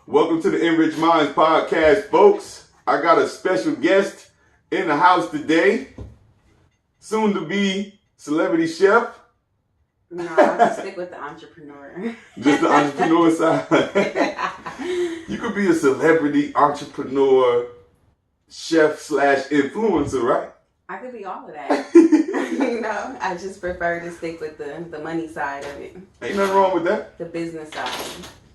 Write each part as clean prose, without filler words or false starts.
Welcome to the Enriched Minds podcast, folks. I got a special guest in the house today, soon to be celebrity chef. No, I'll just stick with the entrepreneur. Just the entrepreneur side. You could be a celebrity entrepreneur, chef / influencer, right? I could be all of that. I just prefer to stick with the money side of it. Ain't nothing wrong with that. The business side.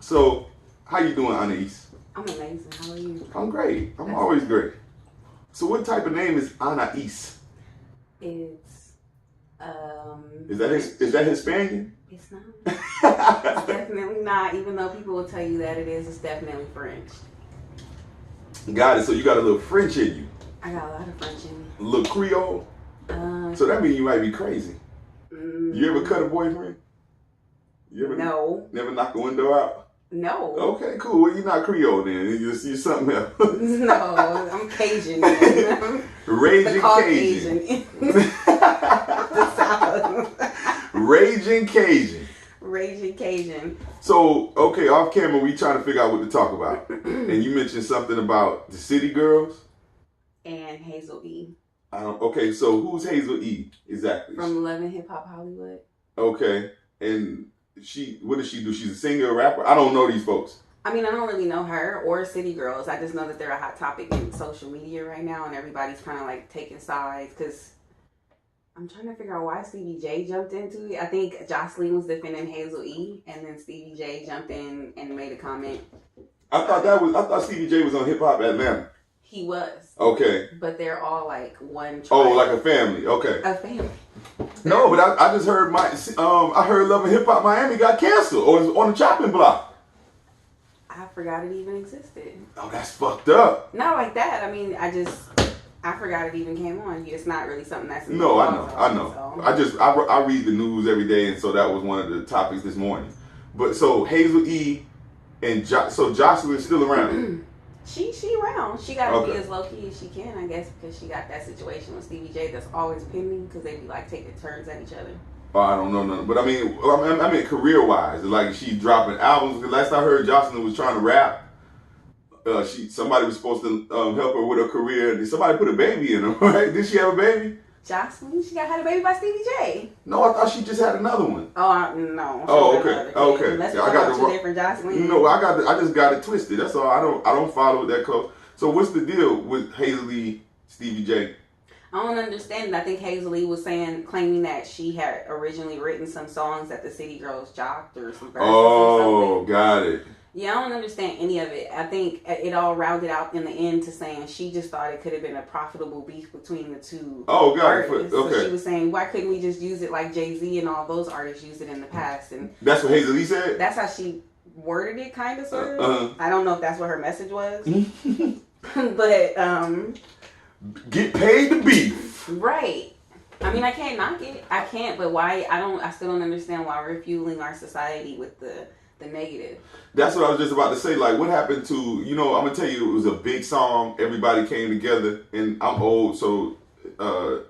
So, how you doing, Anaise? I'm amazing. How are you? I'm great. I'm always great. So, what type of name is Anaise? It's Is that Hispanic? It's not. It's definitely not. Even though people will tell you that it is, it's definitely French. Got it. So you got a little French in you. I got a lot of French in me. A little Creole. So that means you might be crazy. You ever cut a boyfriend? You ever? No. Never knock a window out? No. Okay, cool. Well, you're not Creole then. You're something else. No, I'm Cajun. Raging Cajun. The South. Raging Cajun. Raging Cajun. So, okay, off camera, we trying to figure out what to talk about. And you mentioned something about the City Girls. And Hazel E. Okay, so who's Hazel E exactly? From Love and Hip Hop Hollywood. Okay, and what does she do? She's a singer, a rapper? I don't know these folks. I mean, I don't really know her or City Girls. I just know that they're a hot topic in social media right now, and everybody's kind of like taking sides because I'm trying to figure out why Stevie J jumped into it. I think Jocelyn was defending Hazel E, and then Stevie J jumped in and made a comment. I thought Stevie J was on Hip Hop Atlanta. He was. Okay. But they're all like one tribe. Oh, like a family. Okay. A family. No, but I just heard I heard Love and Hip Hop Miami got canceled or is on the chopping block. I forgot it even existed. Oh, that's fucked up. Not like that. I mean, I forgot it even came on. It's not really something that's... No, I know. So. I read the news every day, and so that was one of the topics this morning. But so Hazel E and so Jocelyn's still around. She around. She got to be as low key as she can, I guess, because she got that situation with Stevie J that's always pending because they be like taking turns at each other. Oh, I don't know nothing, but I mean career wise, like she's dropping albums. Last I heard, Jocelyn was trying to rap. Somebody was supposed to help her with her career, and somebody put a baby in her. Right? Did she have a baby? Jocelyn, she had a baby by Stevie J. No, I thought she just had another one. Oh no. Oh, okay, okay. Unless I got two different Jocelyn. No, I just got it twisted. That's all. I don't follow it that close. So what's the deal with Hazel E, Stevie J? I don't understand it. I think Hazel E was claiming that she had originally written some songs that the City Girls jocked or some verses or something. Got it. Yeah, I don't understand any of it. I think it all rounded out in the end to saying she just thought it could have been a profitable beef between the two artists. Okay. So she was saying, why couldn't we just use it like Jay-Z and all those artists used it in the past? And that's what Hazel E said? That's how she worded it, kind of, sort of. I don't know if that's what her message was. But, get paid to beef. Right. I mean, I can't knock it. I can't, but why? I still don't understand why we're fueling our society with the negative. That's what I was just about to say. Like, what happened to, I'm going to tell you, it was a big song. Everybody came together, and I'm old, so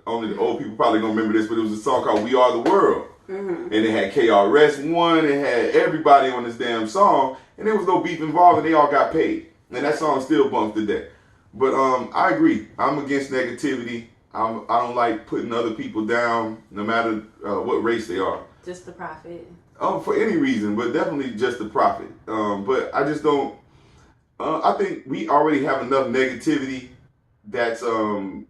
only the old people probably going to remember this, but it was a song called We Are the World. Mm-hmm. And it had KRS-One, it had everybody on this damn song, and there was no beef involved, and they all got paid. And that song still bumps today. But I agree. I'm against negativity. I don't like putting other people down, no matter what race they are. Just the profit. For any reason, but definitely just the profit. But I just don't. I think we already have enough negativity that's from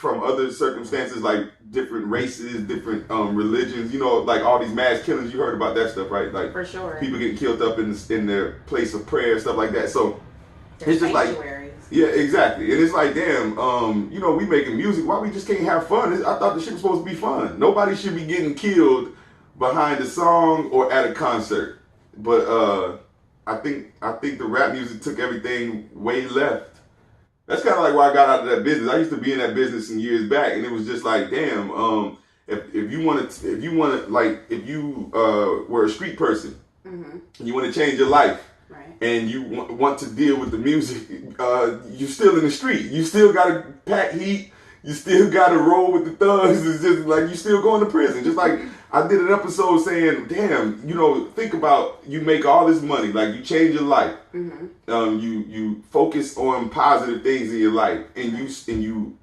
other circumstances, like different races, different religions. Like all these mass killings. You heard about that stuff, right? Like for sure, people getting killed up in their place of prayer, stuff like that. So it's just like, yeah, exactly. And it's like, damn, we making music. Why we just can't have fun? I thought the shit was supposed to be fun. Nobody should be getting killed behind a song or at a concert. But I think the rap music took everything way left. That's kind of like why I got out of that business. I used to be in that business some years back, and it was just like, damn, if you were a street person, mm-hmm. and you want to change your life, right. And you want to deal with the music, you're still in the street. You still got to pack heat. You still got to roll with the thugs. It's just like you still going to prison. Just like I did an episode saying, damn, you know, think about, you make all this money, like you change your life. Mm-hmm. You focus on positive things in your life, and you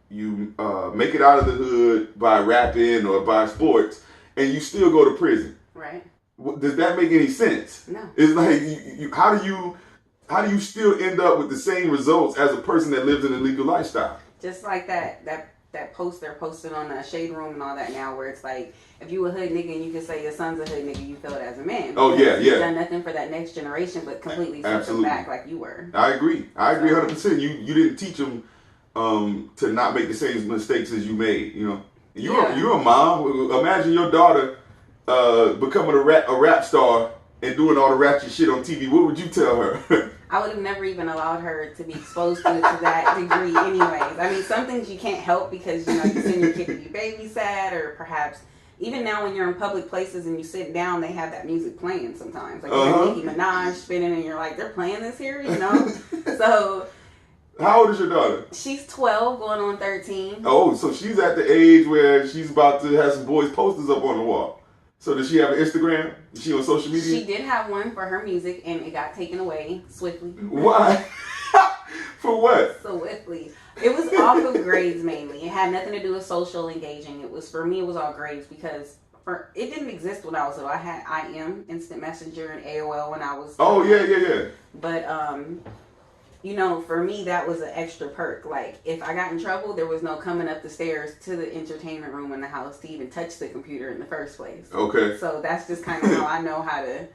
make it out of the hood by rapping or by sports, and you still go to prison. Right. Does that make any sense? No. It's like, how do you still end up with the same results as a person that lives an illegal lifestyle? Just like that post they're posting on the Shade Room and all that now, where it's like, if you a hood nigga and you can say your son's a hood nigga, you feel it as a man. Oh yeah, You've done nothing for that next generation but completely set them back like you were. I agree 100%. You didn't teach them to not make the same mistakes as you made. You know, you're a mom. Imagine your daughter becoming a rap star and doing all the ratchet shit on TV. What would you tell her? I would have never even allowed her to be exposed to it to that degree anyways. I mean, some things you can't help because, you know, you send your kid to be babysat, or perhaps even now when you're in public places and you sit down, they have that music playing sometimes. Like, you have Nicki Minaj spinning and you're like, they're playing this here, you know? So... How old is your daughter? She's 12, going on 13. Oh, so she's at the age where she's about to have some boys' posters up on the wall. So does she have an Instagram? Is she on social media? She did have one for her music, and it got taken away swiftly. Why? For what? Swiftly. It was off of grades mainly. It had nothing to do with social engaging. It was, for me, it was all grades because it didn't exist when I was little. I had IM, Instant Messenger, and AOL when I was... Oh, yeah. But, you know, for me, that was an extra perk. Like, if I got in trouble, there was no coming up the stairs to the entertainment room in the house to even touch the computer in the first place. Okay. So that's just kind of how I know how to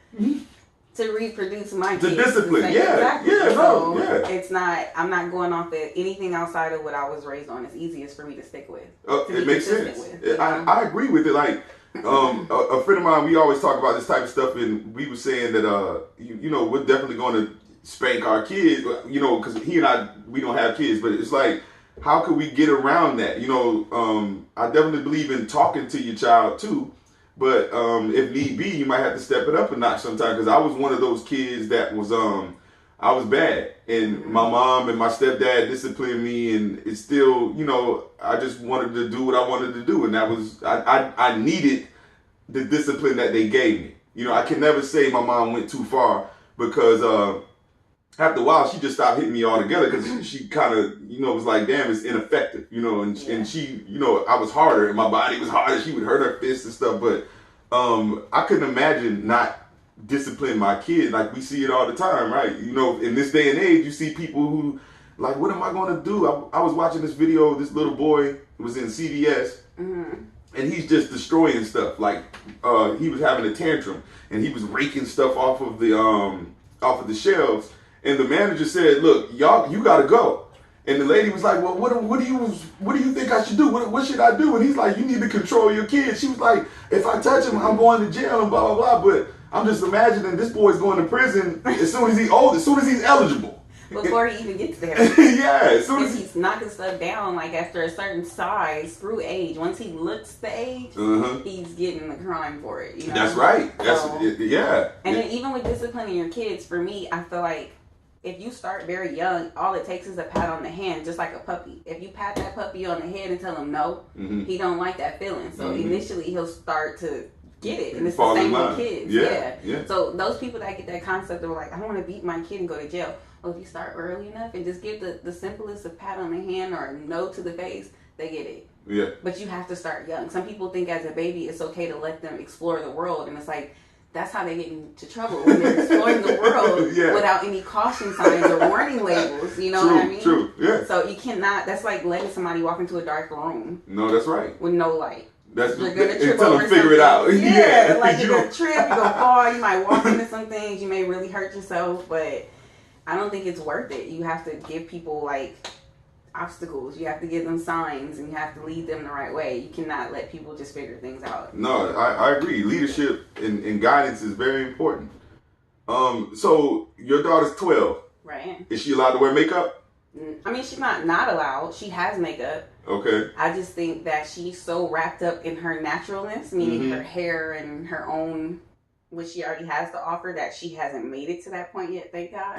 reproduce my kids. The discipline, yeah. Exactly. Yeah, so yeah. it's not, I'm not going off of anything outside of what I was raised on. It's easiest for me to stick with. It makes sense. I agree with it. Like, a friend of mine, we always talk about this type of stuff, and we were saying that, you know, we're definitely going to spank our kids, you know, because he and I, we don't have kids, but it's like, how could we get around that? You know, I definitely believe in talking to your child too, but if need be, you might have to step it up a notch sometimes, because I was one of those kids that was, I was bad, and my mom and my stepdad disciplined me, and it's still, you know, I just wanted to do what I wanted to do, and that was, I needed the discipline that they gave me. You know, I can never say my mom went too far, because after a while, she just stopped hitting me altogether, because she kind of, you know, was like, damn, it's ineffective, you know, and she, you know, I was harder, and my body was harder, she would hurt her fists and stuff, but I couldn't imagine not discipline my kid. Like, we see it all the time, right? You know, in this day and age, you see people who, like, what am I going to do? I was watching this video, this little boy was in CVS, and he's just destroying stuff. Like, he was having a tantrum, and he was raking stuff off of the shelves. And the manager said, "Look, y'all, you gotta go." And the lady was like, "Well, what do you think I should do? What should I do?" And he's like, "You need to control your kid." She was like, "If I touch him, I'm going to jail and blah blah blah." But I'm just imagining this boy's going to prison as soon as he's old, as soon as he's eligible. Before he even gets there. Yeah, as soon as he's knocking stuff down, like after a certain size through age. Once he looks the age, he's getting the crime for it. You know? That's right. Yeah. And then even with disciplining your kids, for me, I feel like if you start very young, all it takes is a pat on the hand, just like a puppy. If you pat that puppy on the head and tell him no, he don't like that feeling. So initially he'll start to get it. And it's the same with kids. Yeah. So those people that get that concept of like, I don't want to beat my kid and go to jail. Well, if you start early enough and just give the simplest of pat on the hand or a no to the face, they get it. Yeah. But you have to start young. Some people think as a baby it's okay to let them explore the world, and it's like, that's how they get into trouble when they're exploring the world without any caution signs or warning labels. You know what I mean? True, yeah. So you cannot, that's like letting somebody walk into a dark room. No, that's right. With no light. That's you're going to trip until over them figure it out. Yeah, like you're going to trip, you're going to fall, you might walk into some things, you may really hurt yourself, but I don't think it's worth it. You have to give people like obstacles. You have to give them signs, and you have to lead them the right way. You cannot let people just figure things out. No, I agree. Leadership and guidance is very important. So your daughter's 12. Right. Is she allowed to wear makeup? I mean, she's not allowed. She has makeup. Okay. I just think that she's so wrapped up in her naturalness, meaning her hair and her own, what she already has to offer, that she hasn't made it to that point yet, thank God.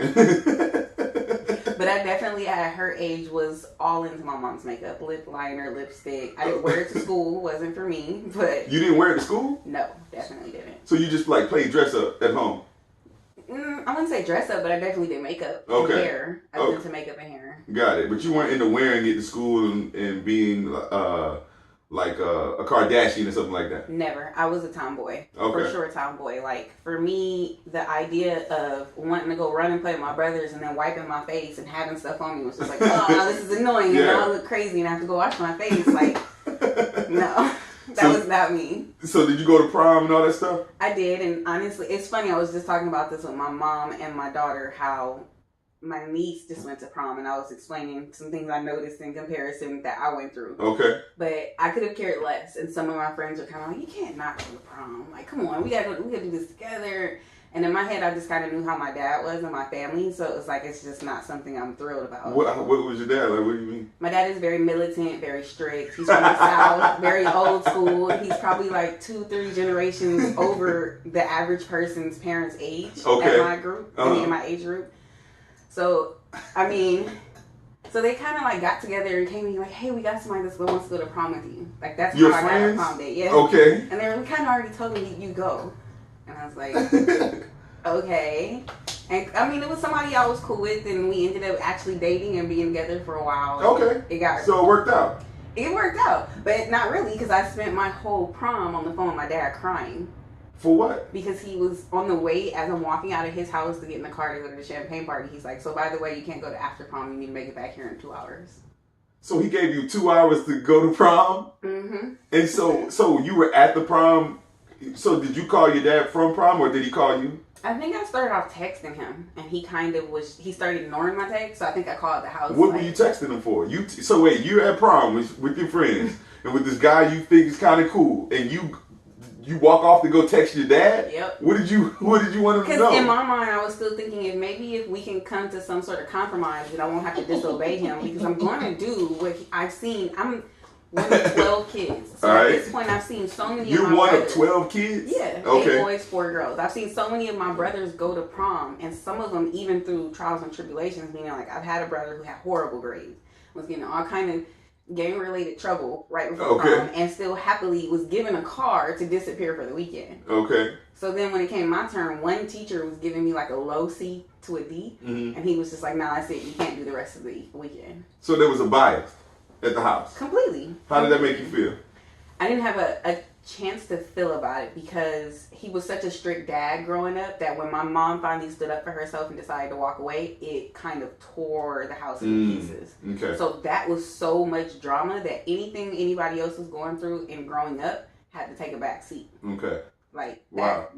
But I definitely, at her age, was all into my mom's makeup. Lip liner, lipstick. I didn't wear it to school. Wasn't for me. But you didn't wear it to school? No, definitely didn't. So you just like played dress up at home? I wouldn't say dress up, but I definitely did makeup and hair. I was into makeup and hair. Got it. But you weren't into wearing it to school and being like a Kardashian or something like that? Never. I was a tomboy. For sure, tomboy. Like, for me, the idea of wanting to go run and play with my brothers and then wiping my face and having stuff on me was just like, oh, this is annoying. And now I look crazy and I have to go wash my face. Like, no. That was not me. So did you go to prom and all that stuff? I did. And honestly, it's funny. I was just talking about this with my mom and my daughter, how my niece just went to prom, and I was explaining some things I noticed in comparison that I went through. Okay. But I could have cared less, and some of my friends were kind of like, "You can't not go to prom. Like, come on, we gotta do this together." And in my head, I just kind of knew how my dad was and my family, so it was like it's just not something I'm thrilled about. What was your dad like? What do you mean? My dad is very militant, very strict. He's from the South, very old school. He's probably like 2-3 generations over the average person's parents' age at my group, in my age group. So, I mean, so they kind of like got together and came to me like, hey, we got somebody that wants to go to prom with you. Like, that's your how friends? I got a prom date. Yeah. Okay. And they were kind of already told me, you go. And I was like, okay. And I mean, it was somebody I was cool with, and we ended up actually dating and being together for a while. Okay. So it worked out. It worked out, but not really, because I spent my whole prom on the phone with my dad crying. For what? Because he was on the way as I'm walking out of his house to get in the car to go to the champagne party. He's like, so by the way, you can't go to after prom. You need to make it back here in 2 hours. So he gave you 2 hours to go to prom? Mm-hmm. And so you were at the prom. So did you call your dad from prom, or did he call you? I think I started off texting him, and he started ignoring my text, so I think I called the house. What were you texting him for? So wait, you're at prom with your friends, and with this guy you think is kind of cool, and you walk off to go text your dad? Yep. What did you want him to know? Because in my mind, I was still thinking if we can come to some sort of compromise, then I won't have to disobey him, because I'm going to do what I've seen. I'm one of 12 kids. So at this point, I've seen so many of my brothers. You're one of 12 kids? Yeah. Okay. 8 boys, 4 girls. I've seen so many of my brothers go to prom, and some of them even through trials and tribulations, meaning like I've had a brother who had horrible grades, was getting all kind of gang-related trouble right before prom, and still happily was given a car to disappear for the weekend. Okay. So then when it came my turn, one teacher was giving me like a low C to a D, and he was just like, nah, that's it. You can't do the rest of the weekend. So there was a bias at the house? Completely. How did that make you feel? I didn't have a chance to feel about it, because he was such a strict dad growing up that when my mom finally stood up for herself and decided to walk away, it kind of tore the house into pieces. Okay. So that was so much drama that anything anybody else was going through in growing up had to take a back seat. Okay. Like,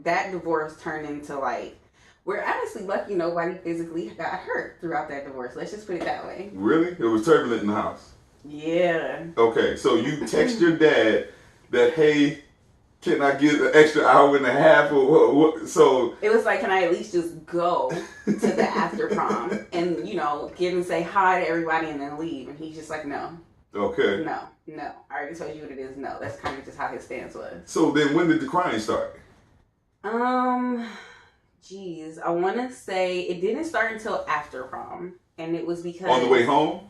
that divorce turned into like, we're honestly lucky nobody physically got hurt throughout that divorce. Let's just put it that way. Really? It was turbulent in the house? Yeah. Okay, so you text your dad that, hey, can I get an extra hour and a half? Or what? So it was like, can I at least just go to the after prom and, get and say hi to everybody and then leave? And he's just like, no. Okay. No. I already told you what it is. No. That's kind of just how his stance was. So then when did the crying start? Geez. I want to say it didn't start until after prom. And it was because... On the way home?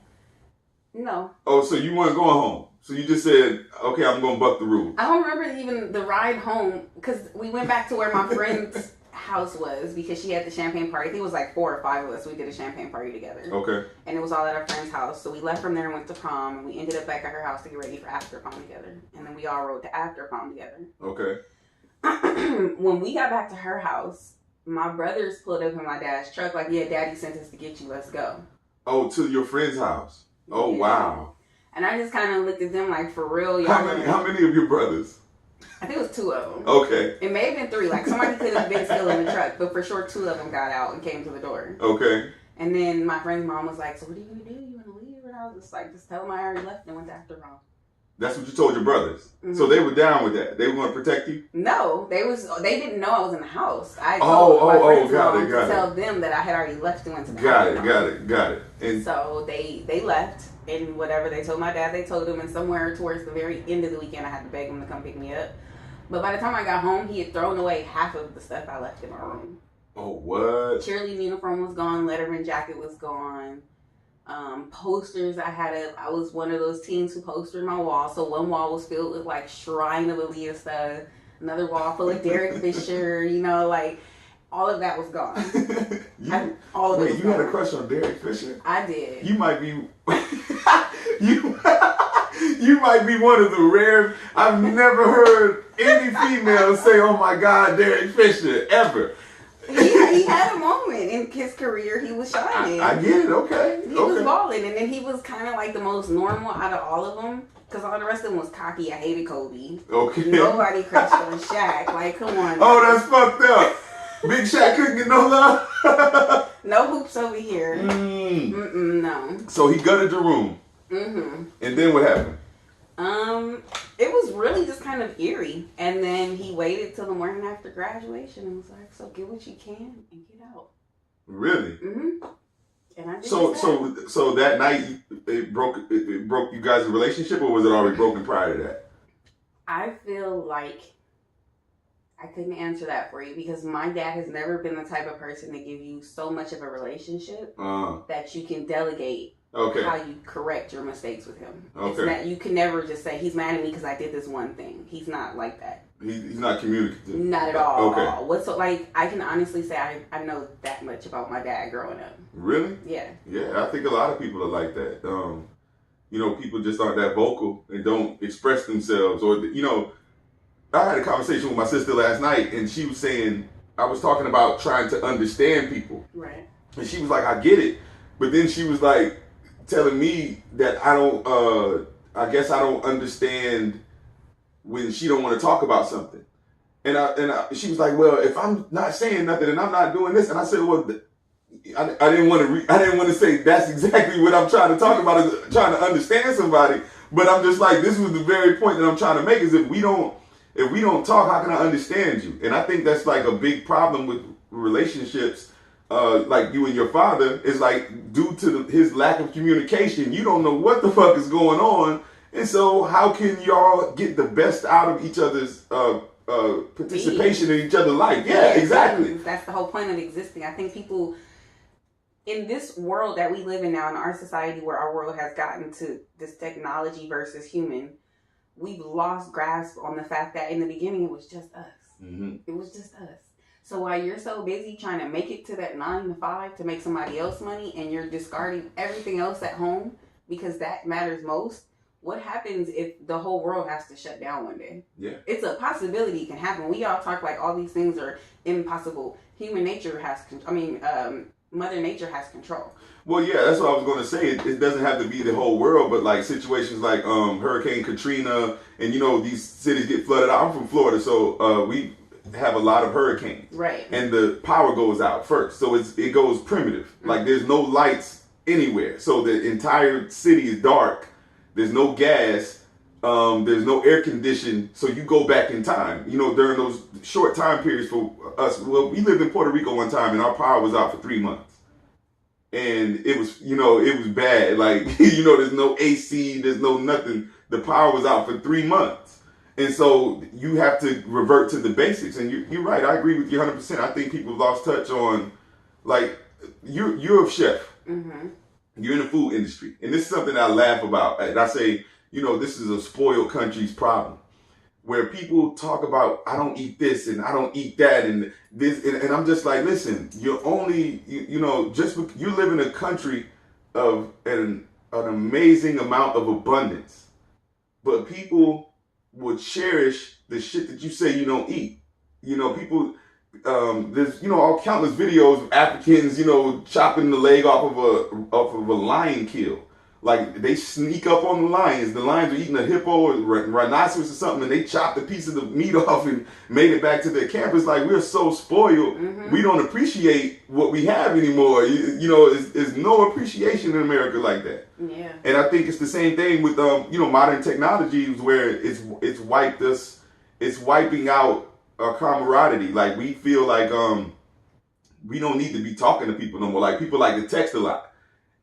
No. Oh, so you weren't going home. So you just said, okay, I'm going to buck the rules. I don't remember even the ride home, because we went back to where my friend's house was, because she had the champagne party. I think it was like 4 or 5 of us. We did a champagne party together. Okay. And it was all at our friend's house. So we left from there and went to prom, and we ended up back at her house to get ready for after prom together. And then we all rode to after prom together. Okay. When we got back to her house, my brothers pulled up in my dad's truck like, yeah, Daddy sent us to get you. Let's go. Oh, to your friend's house. Oh, yeah. Wow. And I just kind of looked at them like, for real, y'all. How many of your brothers? I think it was 2 of them. Okay. It may have been 3. Like, somebody could have been still in the truck, but for sure 2 of them got out and came to the door. Okay. And then my friend's mom was like, so what are you going to do? You want to leave? And I was just like, just tell them I already left and went to after prom. That's what you told your brothers. Mm-hmm. So they were down with that. They were going to protect you? No, they didn't know I was in the house. I told my friend's mom to tell them that I had already left and went to the house. Got it. And so they left, and whatever they told my dad, they told him, and somewhere towards the very end of the weekend, I had to beg him to come pick me up. But by the time I got home, he had thrown away half of the stuff I left in my room. Oh, what? Cheerleading uniform was gone. Letterman jacket was gone. Posters I had up. I was one of those teens who postered my wall. So one wall was filled with like Shrine of Aaliyah stuff. Another wall full of Derek Fisher. You know, like all of that was gone. All of it was you gone. had a crush on Derek Fisher? I did. You might be you might be one of the rare. I've never heard any female say, "Oh my God, Derek Fisher," ever. He had a moment in his career. He was shining. I get it. Okay. He was balling, and then he was kind of like the most normal out of all of them. Because all the rest of them was cocky. I hated Kobe. Okay. Nobody crushed on Shaq. Like, come on. Oh, that's fucked up. Big Shaq couldn't get no love. No hoops over here. No. So he gutted your room. And then what happened? It was really just kind of eerie. And then he waited till the morning after graduation and was like, "So get what you can and get out." Really? And I did so that night it broke you guys' relationship, or was it already broken prior to that? I feel like I couldn't answer that for you because my dad has never been the type of person to give you so much of a relationship that you can delegate how you correct your mistakes with him. It's not, you can never just say, "He's mad at me because I did this one thing." He's not like that. He's not communicative. Not at all. Okay. Like, I can honestly say I know that much about my dad growing up. Really? Yeah. Yeah, I think a lot of people are like that. People just aren't that vocal and don't express themselves. Or, I had a conversation with my sister last night, and she was saying, I was talking about trying to understand people. Right. And she was like, "I get it." But then she was like telling me that I guess I don't understand when she don't want to talk about something. And she was like, "Well, if I'm not saying nothing and I'm not doing this," and I said, "Well, I didn't want to say that's exactly what I'm trying to talk about, is trying to understand somebody." But I'm just like, this was the very point that I'm trying to make, is if we don't talk, how can I understand you? And I think that's like a big problem with relationships, like you and your father, is like, due to his lack of communication, you don't know what the fuck is going on. And so how can y'all get the best out of each other's participation in each other's life? Yeah, exactly. That's the whole point of existing. I think people in this world that we live in now, in our society where our world has gotten to this technology versus human, we've lost grasp on the fact that in the beginning it was just us. It was just us. So while you're so busy trying to make it to that 9 to 5 to make somebody else money, and you're discarding everything else at home because that matters most, what happens if the whole world has to shut down one day? Yeah. It's a possibility it can happen. We all talk like all these things are impossible. Human nature Mother Nature has control. Well, yeah, that's what I was going to say. It doesn't have to be the whole world, but like situations like Hurricane Katrina, and these cities get flooded out. I'm from Florida, so we have a lot of hurricanes. Right. And the power goes out first, so it goes primitive. Like, there's no lights anywhere, so the entire city is dark. There's no gas. There's no air conditioning, so you go back in time. During those short time periods for us. Well, we lived in Puerto Rico one time, and our power was out for 3 months, and it was bad. Like, there's no AC, there's no nothing. The power was out for 3 months, and so you have to revert to the basics. And you're right. I agree with you 100%. I think people lost touch on, like, you're a chef. You're in the food industry, and this is something I laugh about, and I say, this is a spoiled country's problem, where people talk about, "I don't eat this and I don't eat that and this," and I'm just like, listen, you're only, you live in a country of an amazing amount of abundance, but people will cherish the shit that you say you don't eat. People, there's all countless videos of Africans, chopping the leg off of a lion kill. Like, they sneak up on the lions. The lions are eating a hippo or rhinoceros or something, and they chopped a piece of the meat off and made it back to their camp. It's like, we're so spoiled. We don't appreciate what we have anymore. There's no appreciation in America like that. Yeah. And I think it's the same thing with modern technologies, where it's wiped us. It's wiping out our camaraderie. Like, we feel like we don't need to be talking to people no more. Like, people like to text a lot.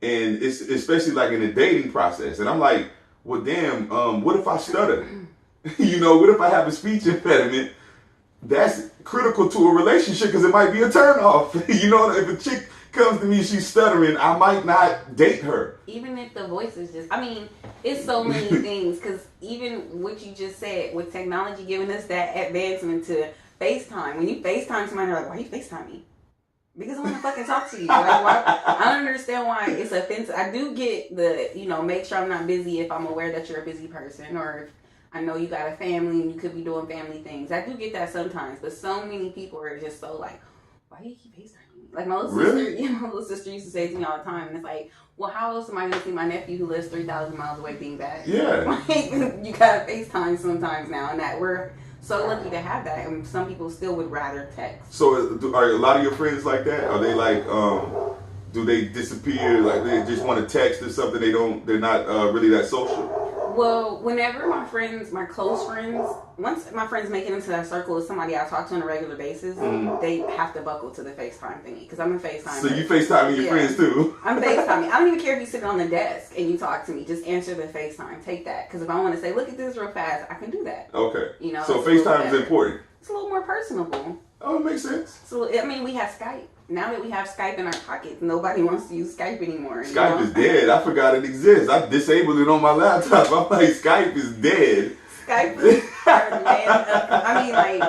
And it's especially like in the dating process. And I'm like, well, damn, what if I stutter? What if I have a speech impediment? That's critical to a relationship, because it might be a turnoff. If a chick comes to me, she's stuttering, I might not date her. Even if the voice is just, I mean, it's so many things. Because even what you just said, with technology giving us that advancement to FaceTime, when you FaceTime somebody, they're like, why are you FaceTime me? Because I want to fucking talk to you. Like, why? I don't understand why it's offensive. I do get the, make sure I'm not busy if I'm aware that you're a busy person, or if I know you got a family and you could be doing family things. I do get that sometimes, but so many people are just so like, why do you keep FaceTiming me? Like my little sister, my little sister used to say to me all the time, and it's like, well, how else am I going to see my nephew who lives 3,000 miles away being bad? Yeah. Like, you got to FaceTime sometimes now, and that we're so lucky to have that, and some people still would rather text. So are a lot of your friends like that? Are they like, do they disappear? Like they just want to text or something? They're not really that social? Well, whenever my close friends, once my friends make it into that circle of somebody I talk to on a regular basis, they have to buckle to the FaceTime thingy, because I'm a FaceTime. So you FaceTime your friends too? I'm FaceTiming. I don't even care if you sit on the desk and you talk to me. Just answer the FaceTime. Take that. Because if I want to say, look at this real fast, I can do that. Okay. So FaceTime is important. It's a little more personable. Oh, it makes sense. So, I mean, we have Skype. Now that we have Skype in our pockets, nobody wants to use Skype anymore. Skype is dead. I forgot it exists. I disabled it on my laptop. I'm like, Skype is dead. Skype is dead. I mean, like,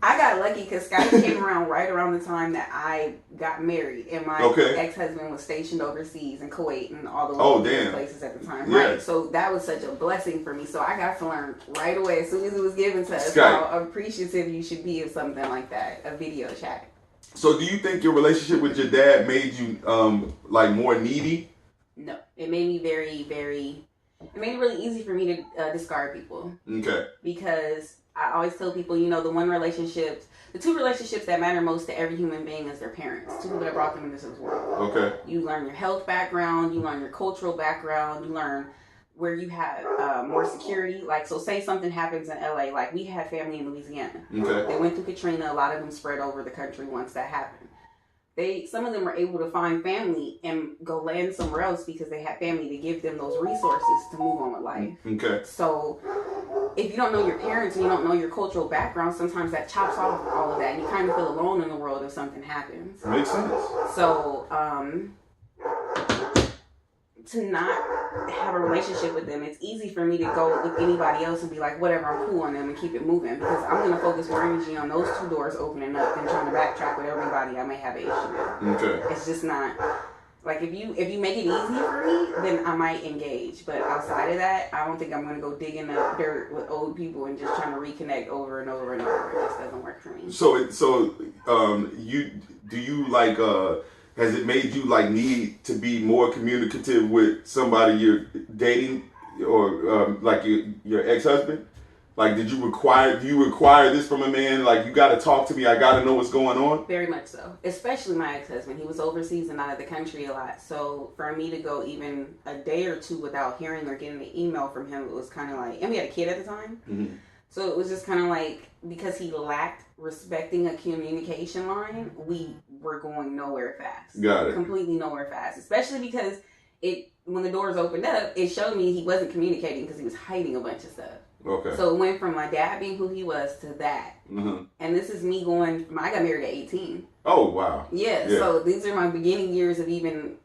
I got lucky because Skype came around right around the time that I got married, and my ex-husband was stationed overseas in Kuwait and all the places at the time. Yeah. Right. So that was such a blessing for me. So I got to learn right away as soon as it was given to us how appreciative you should be of something like that, a video chat. So do you think your relationship with your dad made you like more needy? No, it made me it made it really easy for me to discard people. Okay. Because I always tell people, the two relationships that matter most to every human being is their parents, two people that brought them into this world. Okay. You learn your health background, you learn your cultural background, you learn where you have more security. Like, so say something happens in LA, like we had family in Louisiana. Okay. They went through Katrina, a lot of them spread over the country once that happened. Some of them were able to find family and go land somewhere else because they had family to give them those resources to move on with life. Okay. So if you don't know your parents and you don't know your cultural background, sometimes that chops off all of that and you kind of feel alone in the world if something happens. Makes sense. So, to not have a relationship with them, it's easy for me to go with anybody else and be like, whatever, I'm cool on them and keep it moving, because I'm going to focus more energy on those two doors opening up than trying to backtrack with everybody I may have an issue with. Okay. It's just not, like, if you make it easy for me, then I might engage, but outside of that, I don't think I'm going to go digging up dirt with old people and just trying to reconnect over and over and over. It just doesn't work for me. Has it made you like need to be more communicative with somebody you're dating, or like your ex-husband? Like, do you require this from a man? Like, you got to talk to me. I got to know what's going on. Very much so. Especially my ex-husband. He was overseas and out of the country a lot. So for me to go even a day or two without hearing or getting an email from him, it was kind of like, and we had a kid at the time. Mm-hmm. So it was just kind of like, because he lacked respecting a communication line, we were going nowhere fast. Got it. Completely nowhere fast. Especially because when the doors opened up, it showed me he wasn't communicating because he was hiding a bunch of stuff. Okay. So it went from my dad being who he was to that. Mm-hmm. And this is me I got married at 18. Oh, wow. Yeah, so these are my beginning years of even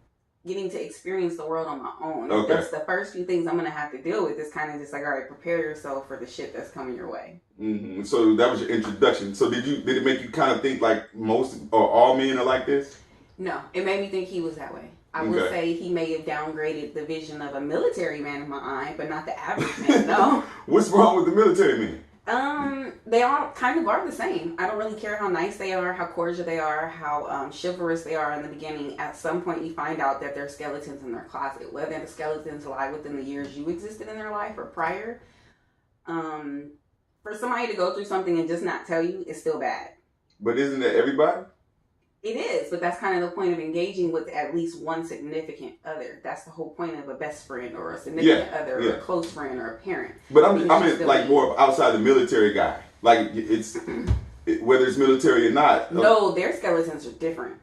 getting to experience the world on my own. Okay. That's the first few things I'm going to have to deal with. It's kind of just like, all right, prepare yourself for the shit that's coming your way. Mm-hmm. So that was your introduction. So did it make you kind of think like most or all men are like this? No, it made me think he was that way. I would say he may have downgraded the vision of a military man in my eye, but not the average man, no. What's wrong with the military man? They all kind of are the same. I don't really care how nice they are, how cordial they are, how chivalrous they are in the beginning. At some point, you find out that there's skeletons in their closet. Whether the skeletons lie within the years you existed in their life or prior. For somebody to go through something and just not tell you is still bad. But isn't that everybody? It is, but that's kind of the point of engaging with at least one significant other. That's the whole point of a best friend or a significant other or a close friend or a parent. But I mean like more outside the military guy. Like whether it's military or not. No, their skeletons are different.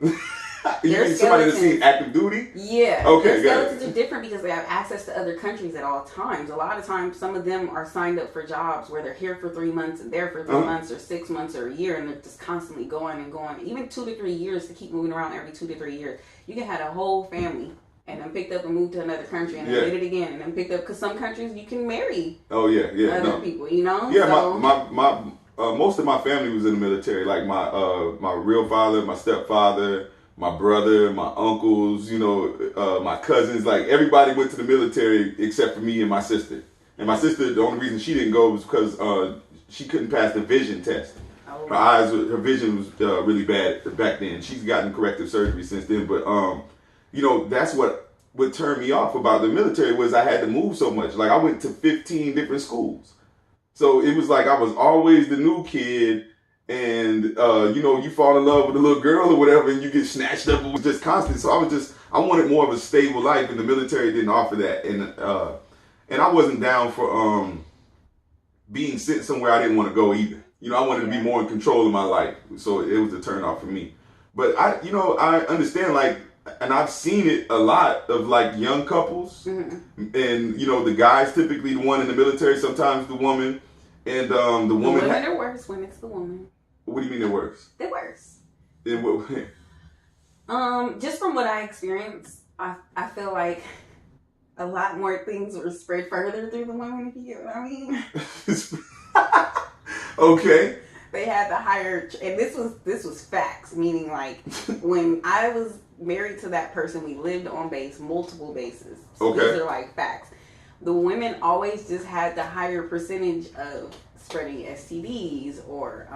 You mean somebody that's seen active duty? Yeah. Okay, their skeletons are different because they have access to other countries at all times. A lot of times, some of them are signed up for jobs where they're here for 3 months and there for 3 months or 6 months or a year, and they're just constantly going and going. Even 2 to 3 years to keep moving around every 2 to 3 years. You can have a whole family and then picked up and moved to another country and then did it again and then picked up, because some countries you can marry. Other people, you know. Yeah, so, my most of my family was in the military. Like my real father, my stepfather, my brother, my uncles, you know, my cousins, like everybody went to the military except for me and my sister. And my sister, the only reason she didn't go was because she couldn't pass the vision test. Her vision was really bad back then. She's gotten corrective surgery since then, but you know, that's what turned me off about the military was I had to move so much. Like I went to 15 different schools. So it was like I was always the new kid, and you know, you fall in love with a little girl or whatever, and you get snatched up. It was just constant. So I wanted more of a stable life, and the military didn't offer that. And I wasn't down for being sent somewhere I didn't want to go either. You know, I wanted to be more in control of my life. So it was a turn off for me. But I understand, like, and I've seen it a lot of like young couples, and you know, the guy's typically the one in the military, sometimes the woman. And the woman. The women are worse when it's the woman. What do you mean they're worse? They're worse. In what way? Just from what I experienced, I feel like a lot more things were spread further through the women, if you get what I mean. Okay. They had the higher, and this was facts, meaning like when I was married to that person, we lived on base, multiple bases. So these are like facts. The women always just had the higher percentage of spreading STDs or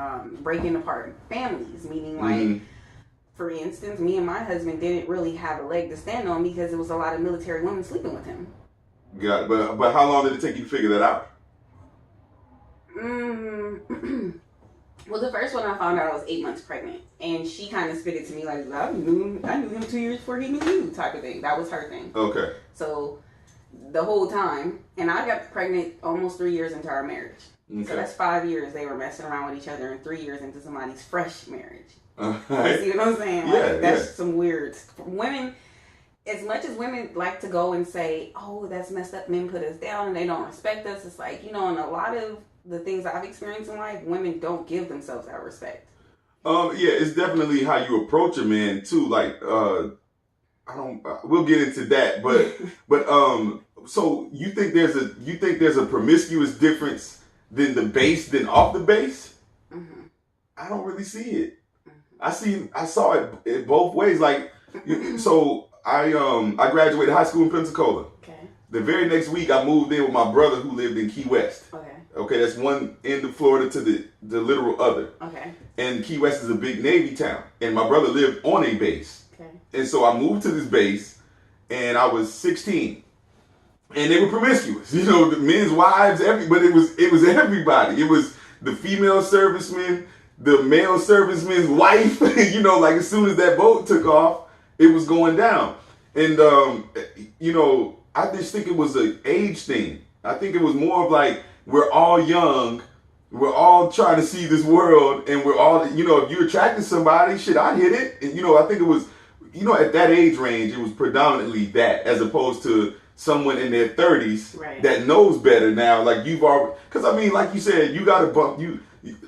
breaking apart families, meaning like, for instance, me and my husband didn't really have a leg to stand on because there was a lot of military women sleeping with him. Got it. But how long did it take you to figure that out? Well, the first one I found out I was 8 months pregnant, and she kind of spit it to me like, I knew him 2 years before he knew you, type of thing. That was her thing. Okay. So the whole time, and I got pregnant almost 3 years into our marriage. Okay. So that's 5 years they were messing around with each other, and 3 years into somebody's fresh marriage. Right. You see what I'm saying? Yeah, like, that's some weird. Women, as much as women like to go and say, oh, that's messed up, men put us down and they don't respect us, it's like, you know, in a lot of the things I've experienced in life, women don't give themselves that respect. Yeah, it's definitely how you approach a man too. Like, we'll get into that, but so you think there's a promiscuous difference than off the base? Mm-hmm. I don't really see it. Mm-hmm. I saw it both ways. Like, so I graduated high school in Pensacola. Okay. The very next week I moved in with my brother who lived in Key West. Okay, that's one end of Florida to the literal other. Okay. And Key West is a big Navy town, and my brother lived on a base. Okay. And so I moved to this base, and I was 16, and they were promiscuous. You know, the men's wives, but it was everybody. It was the female serviceman, the male serviceman's wife. You know, like as soon as that boat took off, it was going down. And you know, I just think it was an age thing. I think it was more of like, we're all young, we're all trying to see this world, and we're all, you know, if you're attracting somebody, shit, I'd hit it. And, you know, I think it was, you know, at that age range, it was predominantly that, as opposed to someone in their 30s that knows better now. Like you've already, because I mean, like you said, you got to bump,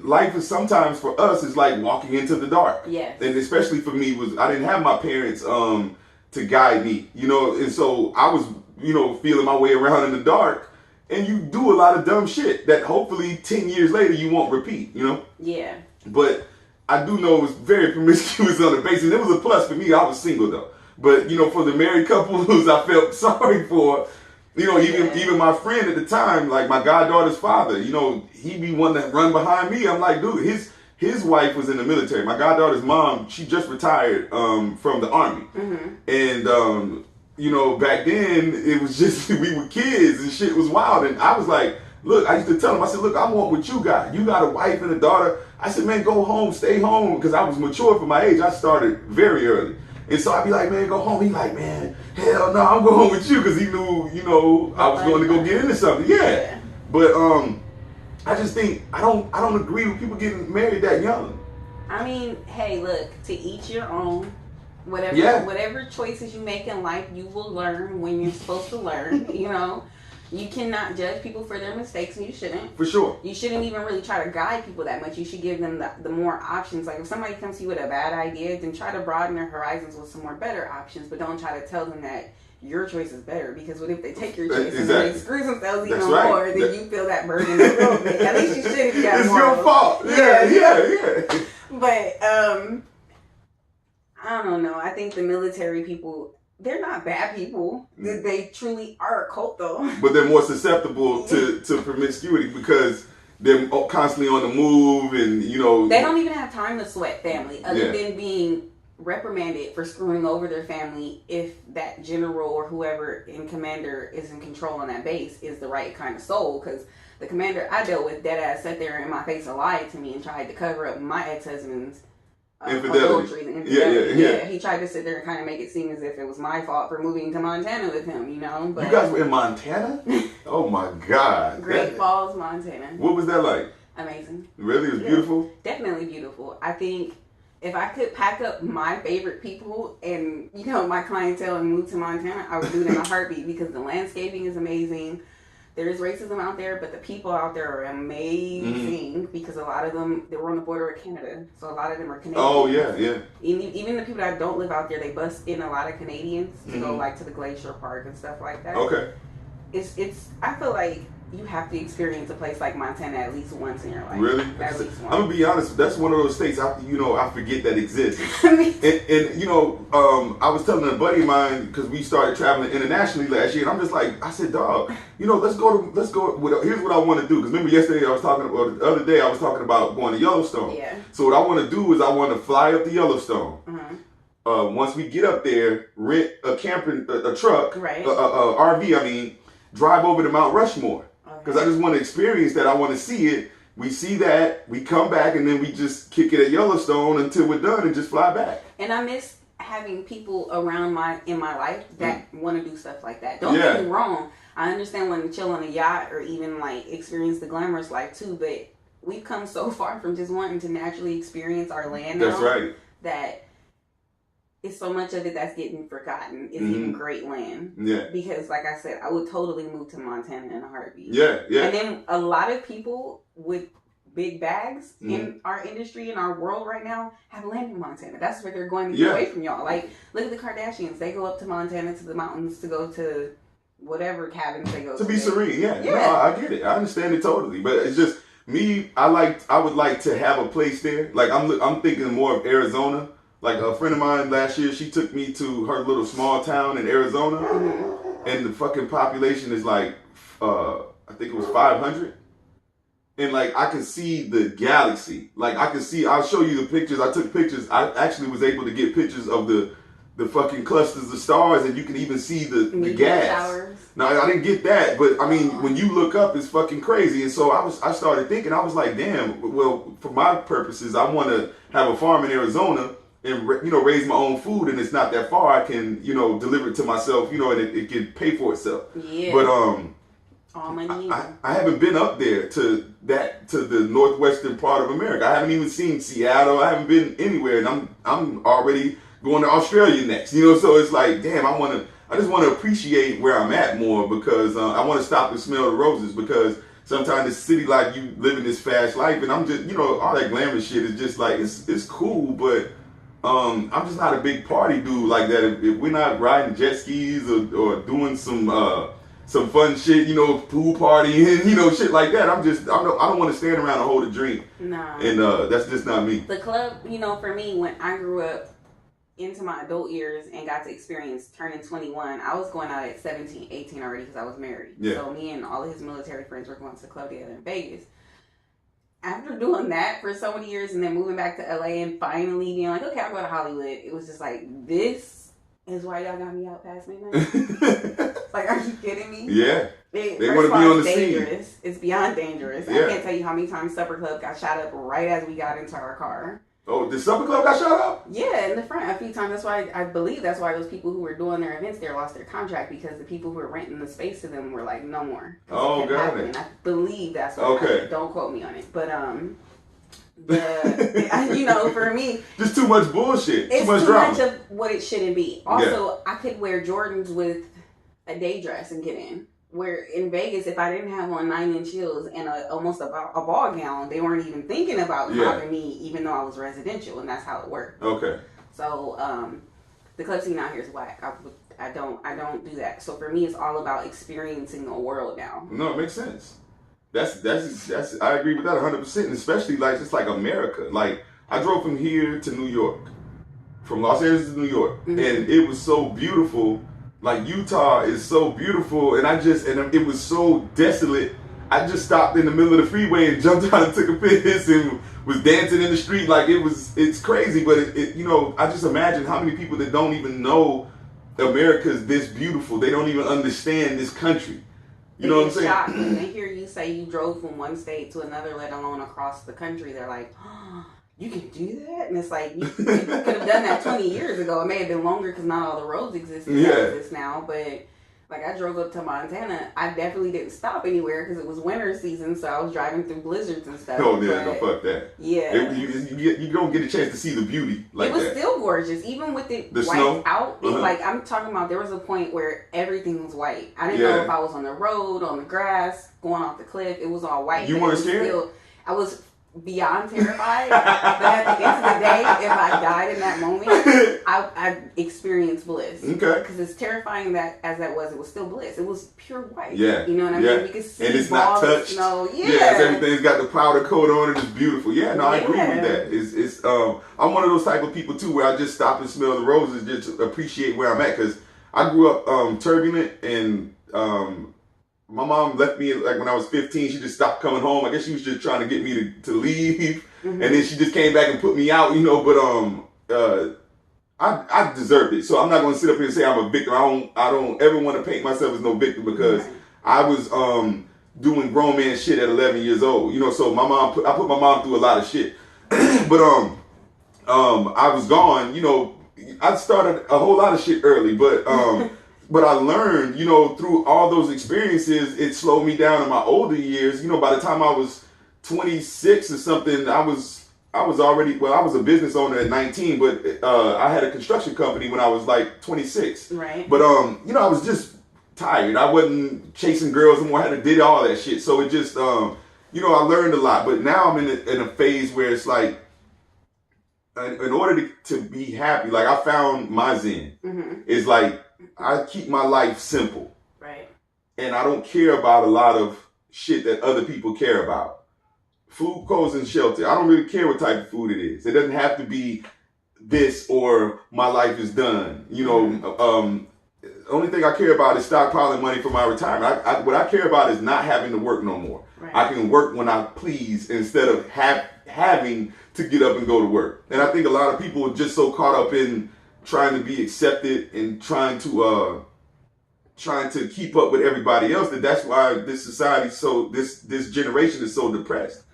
life is sometimes for us is like walking into the dark. Yes. And especially for me I didn't have my parents to guide me, you know, and so I was, you know, feeling my way around in the dark. And you do a lot of dumb shit that hopefully 10 years later you won't repeat, you know? Yeah. But I do know it was very promiscuous on the base, and it was a plus for me. I was single though. But, you know, for the married couples I felt sorry for, you know, even my friend at the time, like my goddaughter's father, you know, he'd be one that run behind me. I'm like, dude, his wife was in the military. My goddaughter's mom, she just retired from the Army. Mm-hmm. And, you know, back then, it was just, we were kids and shit was wild. And I was like, look, I used to tell him, I said, look, I want what you got. You got a wife and a daughter. I said, man, go home, stay home. Because I was mature for my age. I started very early. And so I'd be like, man, go home. He like, man, hell no, I'm going home with you. Because he knew, you know, I was going to go get into something. Yeah. But I just think, I don't agree with people getting married that young. I mean, hey, look, to each your own. Whatever choices you make in life, you will learn when you're supposed to learn. You know, you cannot judge people for their mistakes, and you shouldn't. For sure. You shouldn't even really try to guide people that much. You should give them the more options. Like if somebody comes to you with a bad idea, then try to broaden their horizons with some more better options. But don't try to tell them that your choice is better, because what if they take your choice and they screw themselves even more? Then you feel that burden a little bit. At least you should if you have more. It's your fault. Yeah. But I don't know. I think the military people, they're not bad people. They truly are a cult, though. But they're more susceptible to promiscuity because they're constantly on the move, and you know they don't even have time to sweat family, other than being reprimanded for screwing over their family if that general or whoever in commander is in control on that base is the right kind of soul. Because the commander I dealt with, dead ass, sat there in my face and lied to me and tried to cover up my ex-husband's infidelity. Yeah. He tried to sit there and kind of make it seem as if it was my fault for moving to Montana with him, you know. But you guys were in Montana? Oh my God. Great Falls, Montana. What was that like? Amazing. Really? It was beautiful? Definitely beautiful. I think if I could pack up my favorite people and, you know, my clientele and move to Montana, I would do it in a heartbeat, because the landscaping is amazing. There is racism out there, but the people out there are amazing, because a lot of them, they were on the border of Canada, so a lot of them are Canadian. Oh, yeah. Even the people that don't live out there, they bust in a lot of Canadians to go, like, to the Glacier Park and stuff like that. Okay. It's. I feel like you have to experience a place like Montana at least once in your life. Really? At least once. I'm gonna be honest. That's one of those states I forget that exists. and you know, I was telling a buddy of mine, because we started traveling internationally last year, and I'm just like, I said, dog, you know, let's go. Here's what I want to do. Because remember yesterday the other day I was talking about going to Yellowstone. Yeah. So what I want to do is I want to fly up to Yellowstone. Once we get up there, rent a truck, right? RV. I mean, drive over to Mount Rushmore. Because I just want to experience that. I want to see it. We see that. We come back, and then we just kick it at Yellowstone until we're done and just fly back. And I miss having people around in my life that want to do stuff like that. Don't get me wrong. I understand wanting to chill on a yacht or even like experience the glamorous life too. But we've come so far from just wanting to naturally experience our land now. That's right. That it's so much of it that's getting forgotten. It's even great land. Yeah. Because, like I said, I would totally move to Montana in a heartbeat. Yeah. And then a lot of people with big bags in our industry, in our world right now, have land in Montana. That's where they're going to get away from y'all. Like, look at the Kardashians. They go up to Montana, to the mountains, to go to whatever cabins they go to. To be serene, yeah. No, I get it. I understand it totally. But it's just, me, I would like to have a place there. Like, I'm thinking more of Arizona. Like a friend of mine last year, she took me to her little small town in Arizona, and the fucking population is like, I think it was 500. And like, I can see the galaxy. Like, I'll show you the pictures. I took pictures. I actually was able to get pictures of the fucking clusters of stars, and you can even see the gas. Showers. Now, I didn't get that, but I mean, when you look up, it's fucking crazy. And so I started thinking, I was like, damn, well, for my purposes, I want to have a farm in Arizona and, you know, raise my own food, and it's not that far. I can, you know, deliver it to myself, you know, and it can pay for itself. Yeah. But I haven't been up there to the northwestern part of America. I haven't even seen Seattle. I haven't been anywhere, and I'm already going to Australia next. You know, so it's like, damn, I just want to appreciate where I'm at more, because I want to stop and smell the roses, because sometimes this city life, you live in this fast life, and I'm just, you know, all that glamorous shit is just like, it's cool, but I'm just not a big party dude like that. If we're not riding jet skis or doing some fun shit, you know, pool partying, you know, shit like that, I don't want to stand around and hold a drink. Nah. And that's just not me. The club, you know, for me, when I grew up into my adult years and got to experience turning 21, I was going out at 17, 18 already, because I was married. Yeah. So me and all of his military friends were going to the club together in Vegas. After doing that for so many years and then moving back to LA and finally being like, okay, I'm going to Hollywood, it was just like, this is why y'all got me out past midnight? Like, are you kidding me? Yeah. They want to be on the scene. It's beyond dangerous. Yeah. I can't tell you how many times Supper Club got shot up right as we got into our car. Oh, the Supper Club got shot up? Yeah, in the front a few times. That's why I believe that's why those people who were doing their events there lost their contract, because the people who were renting the space to them were like, no more. Oh, got it. And I believe that's what happened. Don't quote me on it. But for me, just too much bullshit. It's too much much of what it shouldn't be. Also, yeah. I could wear Jordans with a day dress and get in. Where in Vegas, if I didn't have on 9-inch heels and almost a ball gown, they weren't even thinking about robbing me, even though I was residential, and that's how it worked. Okay. So the club scene out here is whack. I don't do that. So for me, it's all about experiencing the world now. No, it makes sense. That's I agree with that 100%, and especially like just like America. Like I drove from here to New York, from Los Angeles to New York, and it was so beautiful. Like Utah is so beautiful, and it was so desolate. I just stopped in the middle of the freeway and jumped out and took a piss and was dancing in the street. Like it's crazy, but I just imagine how many people that don't even know America's this beautiful. They don't even understand this country. You know what I'm saying? Shocked when they hear you say you drove from one state to another, let alone across the country. They're like, oh, you can do that? And it's like, you could have done that 20 years ago. It may have been longer because not all the roads exist now. But like I drove up to Montana. I definitely didn't stop anywhere because it was winter season. So I was driving through blizzards and stuff. Oh, yeah, no, fuck that. Yeah. You don't get a chance to see the beauty like that. It was still gorgeous. Even with the white snow out. Like I'm talking about, there was a point where everything was white. I didn't know if I was on the road, on the grass, going off the cliff. It was all white. You weren't scared? I was beyond terrified. But at the end of the day, if I died in that moment, I experienced bliss. Okay. Because as terrifying as that was, it was still bliss. It was pure white. Yeah. You know what I mean? You could see and it's not touched. Snow. Everything's got the powder coat on it. It's beautiful. Yeah, no, I agree with that. It's I'm one of those type of people too where I just stop and smell the roses just to appreciate where I'm at, because I grew up turbulent, and my mom left me like when I was 15. She just stopped coming home. I guess she was just trying to get me to leave. And then she just came back and put me out, but I deserved it. So I'm not going to sit up here and say I'm a victim. I don't ever want to paint myself as no victim, because I was doing grown man shit at 11 years old. So I put my mom through a lot of shit. But I was gone, I started a whole lot of shit early, but but I learned, through all those experiences, it slowed me down in my older years. By the time I was 26 or something, I was already, I was a business owner at 19, but I had a construction company when I was like 26. Right. But, I was just tired. I wasn't chasing girls anymore. I had to do all that shit. So it just, I learned a lot. But now I'm in a phase where it's like, in order to be happy, like I found my zen. It's like, I keep my life simple. Right. And I don't care about a lot of shit that other people care about. Food, clothes, and shelter. I don't really care what type of food it is. It doesn't have to be this or my life is done. The only thing I care about is stockpiling money for my retirement. What I care about is not having to work no more. Right. I can work when I please instead of having to get up and go to work. And I think a lot of people are just so caught up in trying to be accepted and trying to keep up with everybody else that's why this society this generation is so depressed,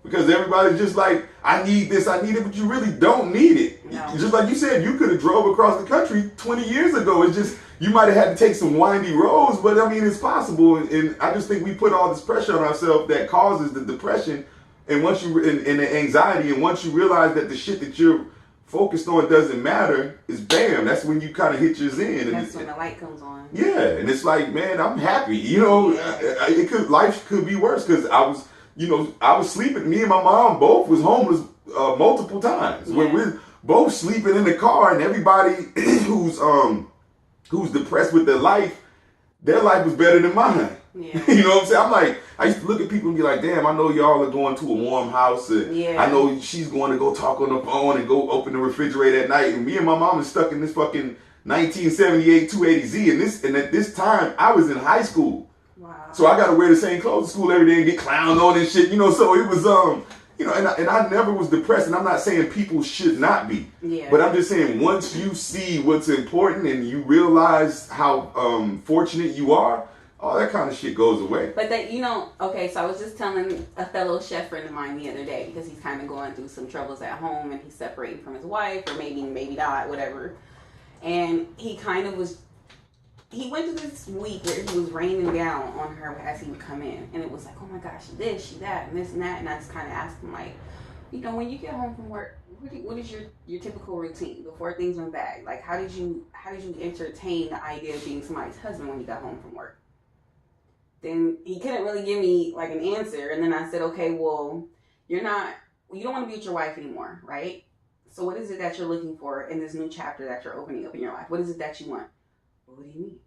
because everybody's just like, I need this, I need it, but you really don't need it. No. Just like you said, you could have drove across the country 20 years ago. It's just you might have had to take some windy roads, but I mean it's possible. And I just think we put all this pressure on ourselves that causes the depression, and once you and the anxiety, and once you realize that the shit that you're focused on doesn't matter, is bam, that's when you kind of hit your zen. And that's when the light comes on. Yeah, and it's like, man, I'm happy. Life could be worse, because I was sleeping. Me and my mom both was homeless multiple times. When we're both sleeping in the car, and everybody who's depressed with their life was better than mine. Yeah. You know what I'm saying? I'm like, I used to look at people and be like, damn, I know y'all are going to a warm house, and I know she's going to go talk on the phone and go open the refrigerator at night, and me and my mom is stuck in this fucking 1978 280Z, and at this time I was in high school. Wow. So I got to wear the same clothes to school every day and get clowned on and shit, so it was and I never was depressed, and I'm not saying people should not be. Yeah. But I'm just saying, once you see what's important and you realize how fortunate you are, all that kind of shit goes away. But that, okay, so I was just telling a fellow chef friend of mine the other day, because he's kind of going through some troubles at home, and he's separating from his wife, or maybe not, whatever. And he kind of he went through this week where he was raining down on her as he would come in. And it was like, oh my gosh, this, she, that, and this and that. And I just kind of asked him, like, You know, when you get home from work, what is your typical routine before things went bad? Like, how did you entertain the idea of being somebody's husband when you got home from work? Then he couldn't really give me like an answer, and then I said, okay, well, you don't want to be with your wife anymore, right? So what is it that you're looking for in this new chapter that you're opening up in your life? What is it that you want? Well, what do you mean?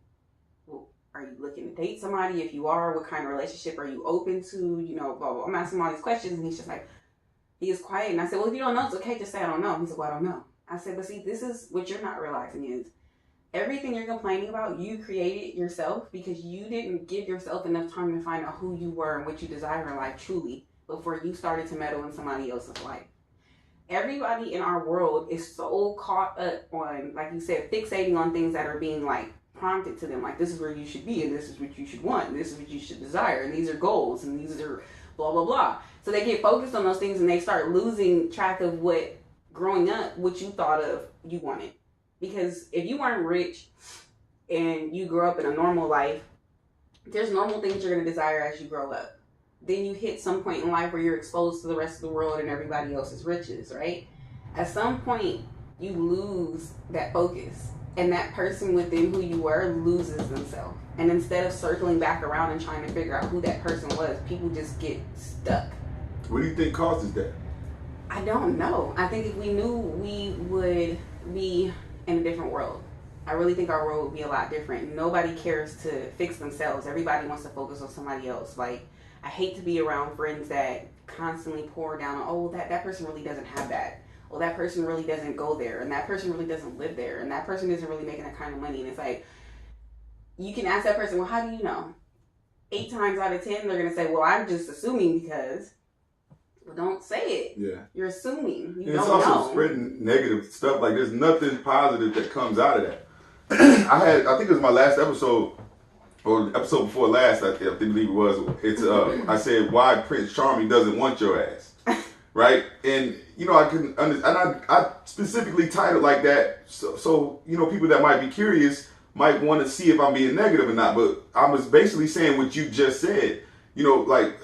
Well, are you looking to date somebody? If you are, what kind of relationship are you open to? You know, blah, blah. I'm asking him all these questions, and he's just like, he is quiet. And I said, well, if you don't know, it's okay. Just say I don't know. He said, well, I don't know. I said, but see, this is what you're not realizing is everything you're complaining about, you created yourself because you didn't give yourself enough time to find out who you were and what you desire in life truly before you started to meddle in somebody else's life. Everybody in our world is so caught up on, like you said, fixating on things that are being like prompted to them. Like, this is where you should be, and this is what you should want, and this is what you should desire, and these are goals, and these are blah, blah, blah. So they get focused on those things and they start losing track of what, growing up, what you thought of you wanted. Because if you weren't rich and you grew up in a normal life, there's normal things you're going to desire as you grow up. Then you hit some point in life where you're exposed to the rest of the world and everybody else's riches, right? At some point, you lose that focus. And that person within who you were loses themselves. And instead of circling back around and trying to figure out who that person was, people just get stuck. What do you think causes that? I don't know. I think if we knew, we would be in a different world. I really think our world would be a lot different. Nobody cares to fix themselves. Everybody wants to focus on somebody else. Like, I hate to be around friends that constantly pour down on, oh, that person really doesn't have that. Well, that person really doesn't go there, and that person really doesn't live there, and that person isn't really making that kind of money. And it's like, you can ask that person, well, how do you know? 8 times out of 10, they're going to say, well, I'm just assuming because. Well, don't say it. Yeah. You're assuming. You don't know. It's also spreading negative stuff. Like, there's nothing positive that comes out of that. I think it was my last episode, or episode before last, I believe it was. It's I said why Prince Charming doesn't want your ass. Right? And, you know, I couldn't understand. And I specifically titled like that so, you know, people that might be curious might want to see if I'm being negative or not. But I was basically saying what you just said. You know, like,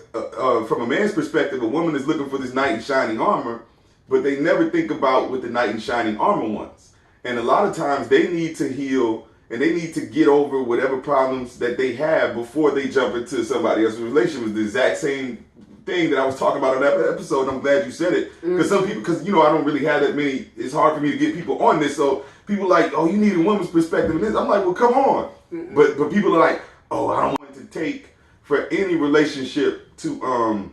from a man's perspective, a woman is looking for this knight in shining armor, but they never think about what the knight in shining armor wants. And a lot of times they need to heal and they need to get over whatever problems that they have before they jump into somebody else's relationship. It was the exact same thing that I was talking about on that episode, and I'm glad you said it. Because some people, because, you know, I don't really have that many, it's hard for me to get people on this. So people are like, oh, you need a woman's perspective in this. I'm like, well, come on. But people are like, oh, I don't want to take for any relationship to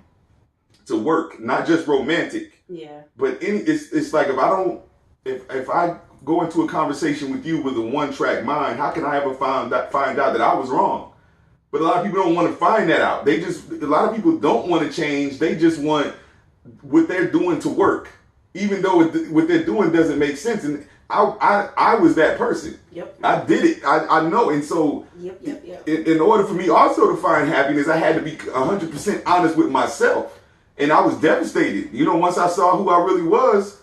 work, not just romantic. Yeah. But it's like if I go into a conversation with you with a one-track mind, how can I ever find out that I was wrong? But a lot of people don't want to find that out. A lot of people don't want to change. They just want what they're doing to work, even though what they're doing doesn't make sense. And I was that person. Yep. I did it. I know. And so yep. In order for me also to find happiness, I had to be 100% honest with myself. And I was devastated. You know, once I saw who I really was,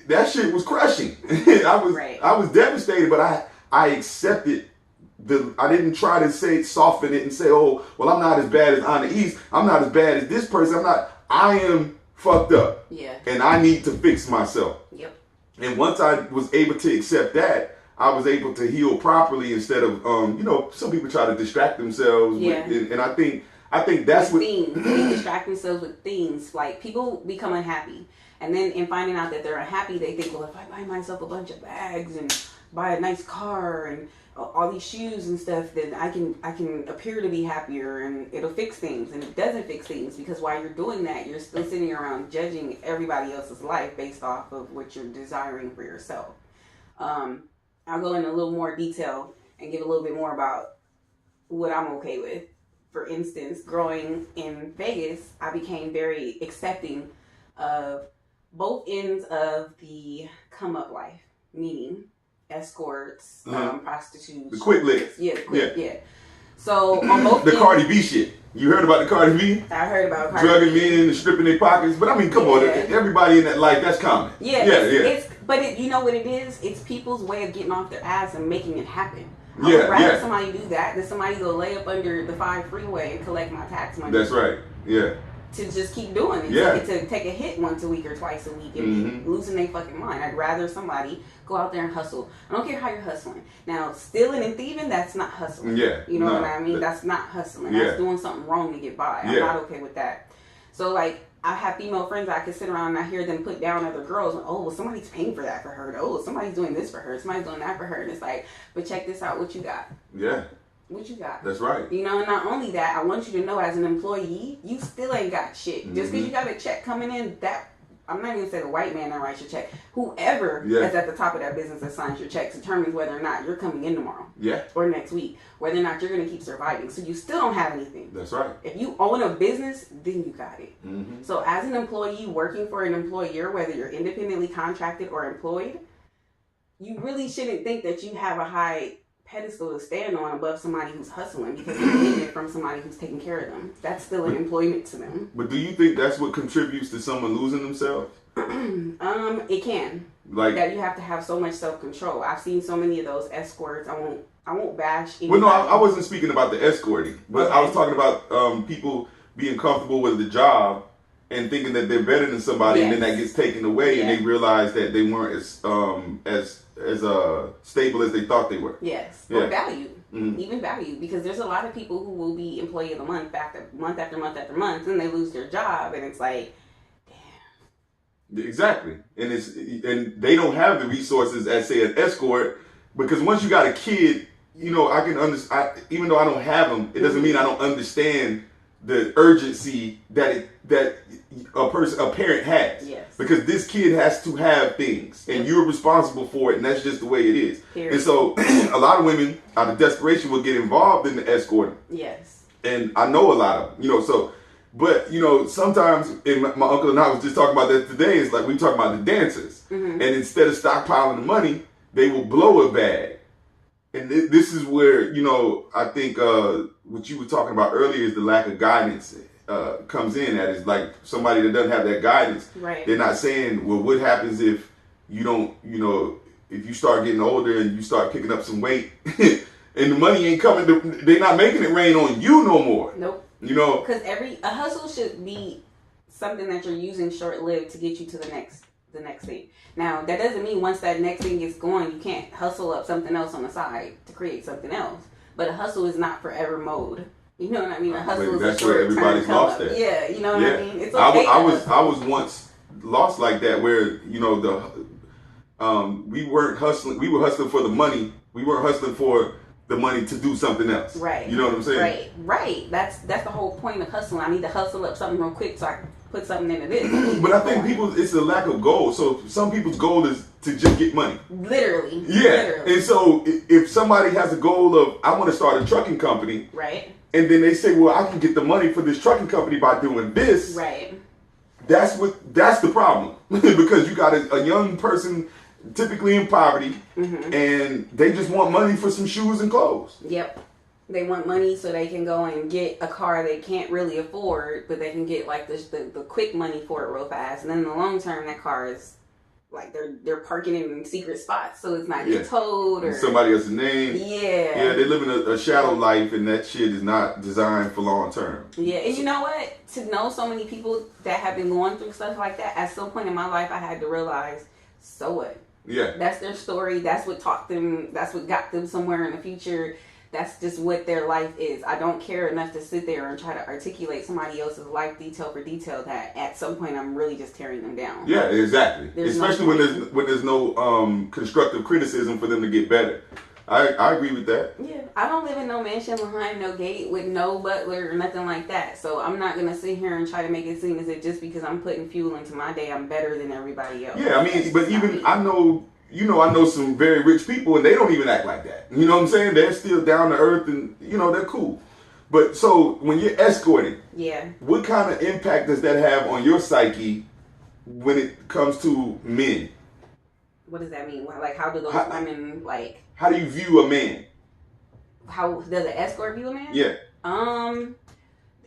that shit was crushing. I was devastated, but I accepted I didn't try to soften it and say, oh, well, I'm not as bad as Anaise. I'm not as bad as this person. I am fucked up. Yeah. And I need to fix myself. Yep. And once I was able to accept that, I was able to heal properly instead of, you know, some people try to distract themselves. Yeah. And I think that's what things. They distract themselves with things. Like, people become unhappy. And then in finding out that they're unhappy, they think, well, if I buy myself a bunch of bags and buy a nice car and all these shoes and stuff, then I can appear to be happier and it'll fix things. And it doesn't fix things, because while you're doing that, you're still sitting around judging everybody else's life based off of what you're desiring for yourself. I'll go into a little more detail and give a little bit more about what I'm okay with. For instance, growing in Vegas, I became very accepting of both ends of the come up life, meaning escorts, prostitutes. The quick licks. Yeah, yeah. So on both the Cardi B shit. You heard about the Cardi B? I heard about Cardi Drugging men and stripping their pockets. But I mean, come on. Everybody in that life, that's common. Yeah. But you know what it is? It's people's way of getting off their ass and making it happen. I would rather somebody do that than somebody go lay up under the 5 freeway and collect my tax money. That's right. Yeah. to just keep doing it. To take a hit once a week or twice a week and be losing their fucking mind. I'd rather somebody go out there and hustle. I don't care how you're hustling. Now, stealing and thieving, that's not hustling. Yeah. You know what I mean? That's not hustling. That's doing something wrong to get by. I'm not okay with that. So, like, I have female friends I can sit around and I hear them put down other girls. And, oh, well, somebody's paying for that for her. Oh, somebody's doing this for her. Somebody's doing that for her. And it's like, but check this out. What you got? Yeah. What you got? That's right. You know, and not only that, I want you to know as an employee, you still ain't got shit. Just because you got a check coming in, that I'm not even going to say the white man that writes your check. Whoever is at the top of that business that signs your checks determines whether or not you're coming in tomorrow. Yeah. Or next week. Whether or not you're going to keep surviving. So you still don't have anything. That's right. If you own a business, then you got it. So as an employee working for an employer, whether you're independently contracted or employed, you really shouldn't think that you have a high pedestal to stand on above somebody who's hustling because they're getting it from somebody who's taking care of them. That's still an employment to them. But do you think that's what contributes to someone losing themselves? It can. Like that, you have to have so much self-control. I've seen so many of those escorts. I won't bash anybody. Well, no, I wasn't speaking about the escorting, but I was talking about people being comfortable with the job and thinking that they're better than somebody, and then that gets taken away, and they realize that they weren't as stable as they thought they were. Yes, or valued, even valued, because there's a lot of people who will be employee of the month after month after month after month, and they lose their job, and it's like, damn. Exactly, and they don't have the resources as say an escort, because once you got a kid, you know, I can understand. Even though I don't have them, it doesn't mean I don't understand the urgency that a parent has. Yes. Because this kid has to have things, and you're responsible for it, and that's just the way it is. Period. And so, a lot of women, out of desperation, will get involved in the escorting. Yes. And I know a lot of them, you know. So, but you know, sometimes, and my uncle and I was just talking about that today. It's like we talking about the dancers, and instead of stockpiling the money, they will blow a bag. And this is where, you know, I think what you were talking about earlier is the lack of guidance comes in. That is like somebody that doesn't have that guidance. Right. They're not saying, well, what happens if you don't, you know, if you start getting older and you start picking up some weight and the money ain't coming, they're not making it rain on you no more. Nope. You know. Because a hustle should be something that you're using short-lived to get you to the next thing. Now, that doesn't mean once that next thing is going, you can't hustle up something else on the side to create something else. But a hustle is not forever mode. You know what I mean? A hustle is that's where everybody's lost at. Yeah, you know what I mean? It's okay. I was once lost like that, where, you know, we weren't hustling. We were hustling for the money. We weren't hustling for the money to do something else. Right. You know what I'm saying? Right. That's the whole point of hustling. I need to hustle up something real quick so I can put something into this. But I think it's a lack of goal. So some people's goal is to just get money. Literally. Yeah. Literally. And so if somebody has a goal of, I want to start a trucking company. Right. And then they say, well, I can get the money for this trucking company by doing this. Right. That's the problem. Because you got a young person typically in poverty, and they just want money for some shoes and clothes. Yep. They want money so they can go and get a car they can't really afford, but they can get like the quick money for it real fast. And then in the long term, that car is like they're parking it in secret spots, so it's not getting towed or somebody else's name. Yeah, they live in a shadow life, and that shit is not designed for long term. Yeah, and you know what? To know so many people that have been going through stuff like that, at some point in my life, I had to realize, so what? Yeah, that's their story. That's what taught them. That's what got them somewhere in the future. That's just what their life is. I don't care enough to sit there and try to articulate somebody else's life detail for detail that at some point I'm really just tearing them down. Yeah, exactly. Especially when there's no constructive criticism for them to get better. I agree with that. Yeah, I don't live in no mansion behind no gate with no butler or nothing like that. So I'm not going to sit here and try to make it seem as if just because I'm putting fuel into my day, I'm better than everybody else. Yeah, I mean, but even I know some very rich people, and they don't even act like that. You know what I'm saying? They're still down to earth, and they're cool. But so when you're escorting, what kind of impact does that have on your psyche when it comes to men? What does that mean? Like, how do those women like? How do you view a man? How does an escort view a man? Yeah.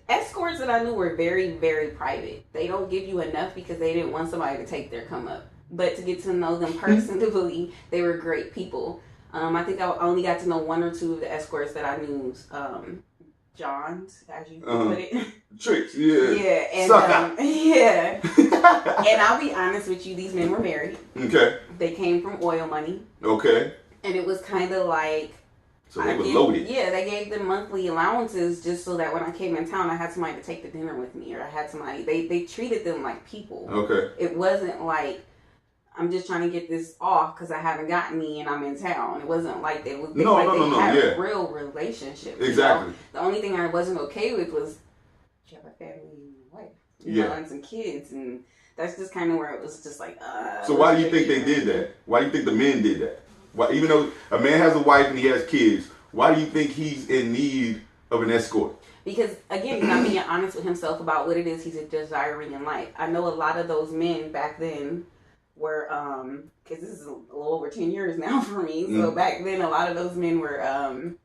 Escorts that I knew were very, very private. They don't give you enough because they didn't want somebody to take their come up. But to get to know them personally, they were great people. I think I only got to know one or two of the escorts that I knew Johns, as you put it. Tricks, yeah. Yeah, and yeah. And I'll be honest with you, these men were married. Okay. They came from oil money. Okay. And it was kind of like, so they were loaded. Yeah, they gave them monthly allowances just so that when I came in town, I had somebody to take the dinner with me, or I had somebody. They treated them like people. Okay. It wasn't like, I'm just trying to get this off because I haven't gotten any and I'm in town. It wasn't like they had a real relationship. Exactly. You know? The only thing I wasn't okay with was you have a family and a wife, you know, and some kids, and that's just kind of where it was just like. So why do you think they did that? Why do you think the men did that? Why, even though a man has a wife and he has kids, why do you think he's in need of an escort? Because, again, he's not being honest with himself about what it is he's desiring in life. I know a lot of those men back then were, because this is a little over 10 years now for me, so back then a lot of those men were,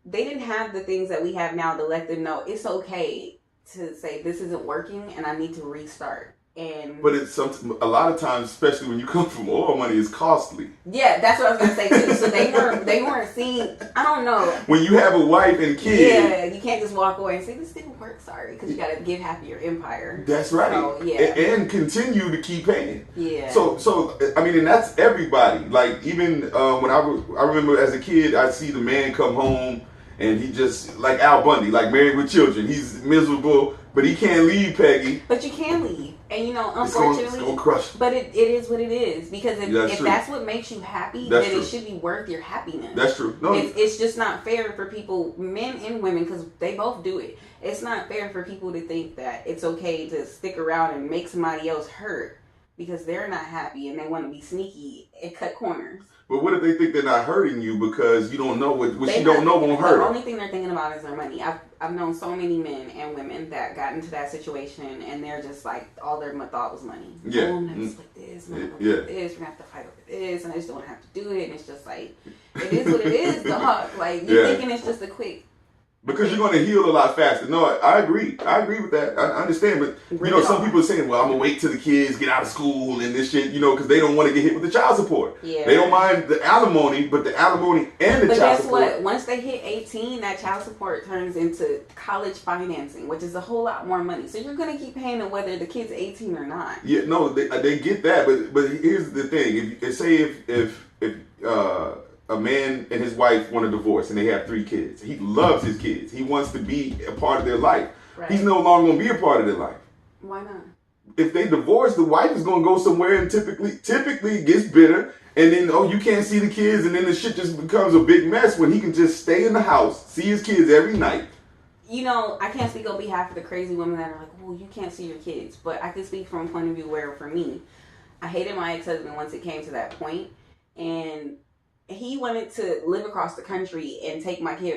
they didn't have the things that we have now to let them know it's okay to say this isn't working and I need to restart. But it's a lot of times, especially when you come from oil money, it's costly. Yeah, that's what I was gonna say too. So they weren't seeing. I don't know. When you have a wife and kids, yeah, you can't just walk away and say this didn't work. Sorry, because you got to give half of your empire. That's right. So, yeah, and continue to keep paying. Yeah. So I mean, and that's everybody. Like even when I remember as a kid, I'd see the man come home and he just like Al Bundy, like Married with Children. He's miserable, but he can't leave Peggy. But you can leave. And you know, unfortunately, it's gonna crush. But it is what it is, because if that's what makes you happy, then it should be worth your happiness. That's true. No, it's just not fair for people, men and women, because they both do it. It's not fair for people to think that it's okay to stick around and make somebody else hurt because they're not happy and they want to be sneaky and cut corners. But what if they think they're not hurting you because you don't know what you don't know won't hurt? The only thing they're thinking about is their money. I've known so many men and women that got into that situation and they're just like, all their thought was money. Yeah. Oh, I'm going to split this, and I'm going to split this, we're going to have to fight over this, and I just don't have to do it. And it's just like, it is what it is, dog. Like, you're thinking it's just a quick. Because you're going to heal a lot faster. No, I agree. I agree with that. I understand. But, you know, some people are saying, well, I'm going to wait till the kids get out of school and this shit, you know, because they don't want to get hit with the child support. Yeah. They don't mind the alimony, but the alimony and the child support. But guess what? Once they hit 18, that child support turns into college financing, which is a whole lot more money. So you're going to keep paying them whether the kid's 18 or not. Yeah, no, they get that. But here's the thing. If a man and his wife want a divorce and they have 3 kids. He loves his kids. He wants to be a part of their life. Right. He's no longer going to be a part of their life. Why not? If they divorce, the wife is going to go somewhere and typically gets bitter. And then, you can't see the kids. And then the shit just becomes a big mess when he can just stay in the house, see his kids every night. You know, I can't speak on behalf of the crazy women that are like, well, you can't see your kids. But I can speak from a point of view where, for me, I hated my ex-husband once it came to that point. And he wanted to live across the country and take my kid